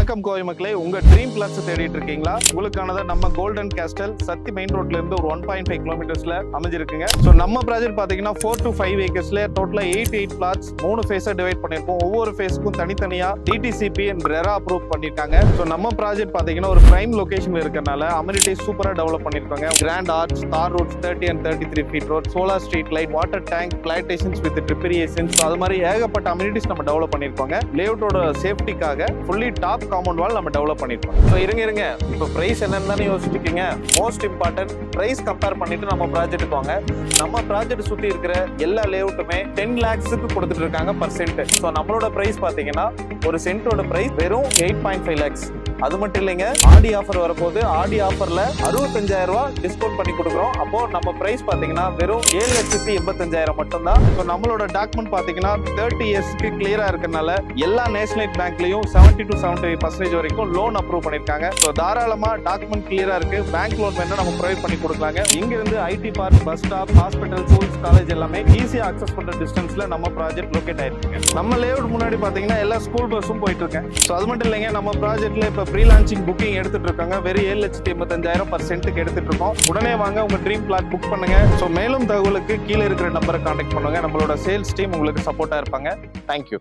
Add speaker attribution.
Speaker 1: வணக்கம் கோவை மக்களே, உங்க ட்ரீம் பிளாட்ஸ் தேடிட்டு இருக்கீங்களா? உங்களுக்கானது நம்ம கோல்டன் கேஸ்டல் சத்தி மெயின் ரோட்ல இருந்து ஒரு 1.5 கிலோமீட்டர்ஸ்ல அமைஞ்சிருக்குங்க. ஸோ நம்ம ப்ராஜெக்ட் பாத்தீங்கன்னா 4 to 5 ஏக்கர்ஸ்ல டோட்டலா 8 பிளாட்ஸ் 3 ஃபேஸா டிவைட் பண்ணிருக்கோம். ஒவ்வொரு ஃபேஸ்க்கும் தனித்தனியா டிடிசிபி அண்ட் ரெரா அப்ரூவ் பண்ணிருக்காங்க. ஸோ நம்ம ப்ராஜெக்ட் பாத்தீங்கன்னா ஒரு பிரைம் லொகேஷன்ல இருக்கறனால அமெனிட்டிஸ் சூப்பரா டெவலப் பண்ணிருக்காங்க. Grand arch, tar roads 30 and 33 feet road, solar street light, water tank, plantations with drip irrigation, அது மாதிரி ஏகப்பட்ட அமெனிட்டிஸ் நம்ம டெவலப் பண்ணிருக்கோங்க. லேஅவுட்டோட சேஃப்டிக்காக ஃபுல்லி டாப் காம்பவுண்ட் வால் நம்ம டெவலப் பண்ணிருக்கோம். ஸோ இருங்க இப்போ பிரைஸ் என்னன்னு தானே யோசிச்சிருக்கீங்க. மோஸ்ட் இம்பார்ட்டன்ட் பிரைஸ் கம்பேர் பண்ணிட்டு நம்ம ப்ராஜெக்ட்டுக்கு வாங்க. நம்ம ப்ராஜெக்ட் சுத்தி இருக்கிற எல்லா லேஅவுட்டுமே 10 lakhsக்கு கொடுத்துட்டு இருக்காங்க per cent. ஸோ நம்மளோட பிரைஸ் பாத்தீங்கன்னா ஒரு சென்ட்டோட பிரைஸ் வெறும் 8.5 lakhs. அது மட்டும் இல்லைங்க, ஆடி ஆஃபர் வரப்போது. ஆடி ஆஃபர்ல 65,000 ரூபாய் டிஸ்கவுண்ட் பண்ணி கொடுக்குறோம். அப்போ நம்ம பிரைஸ் பாத்தீங்கன்னா வெறும் 7,85,000 மட்டும் தான். ஸோ நம்மளோட டாக்குமெண்ட் பாத்தீங்கன்னா 30 yearsக்கு கிளியரா இருக்கனால எல்லா நேஷனலைட் பேங்க்லயும் 70 to 75% வரைக்கும் லோன் அப்ரூவ் பண்ணிருக்காங்க. ஸோ தாராளமா டாக்குமெண்ட் கிளியரா இருக்கு. பேங்க் லோன் வேணா நம்ம ப்ரொவைட் பண்ணி கொடுக்கலாங்க. இங்க இருந்து IT park, bus stop, hospital, schools, college எல்லாமே ஈஸியா அக்சஸ் பண்ற டிஸ்டன்ஸ்ல நம்ம ப்ராஜெக்ட் லொகேட் ஆயிருக்கு. நம்ம லேஅவுட் முன்னாடி பாத்தீங்கன்னா எல்லா ஸ்கூல் பஸ்ஸும் போயிட்டு இருக்கேன். ஸோ அது மட்டும் இல்லைங்க, நம்ம ப்ராஜெக்ட்ல இப்ப ப்ரீ லான்ச்சிங் புக்கிங் எடுத்துட்டு இருக்காங்க. வெறும் 7,85,000 per centக்கு எடுத்துட்டு இருக்கோம். உடனே வாங்க, உங்க ட்ரீம் பிளாட் புக் பண்ணுங்க. ஸோ மேலும் தகவலுக்கு கீழே இருக்கிற நம்பரை கான்டாக்ட் பண்ணுங்க. நம்மளோட சேல்ஸ் டீம் உங்களுக்கு சப்போர்ட்டா இருப்பாங்க. தேங்க்யூ.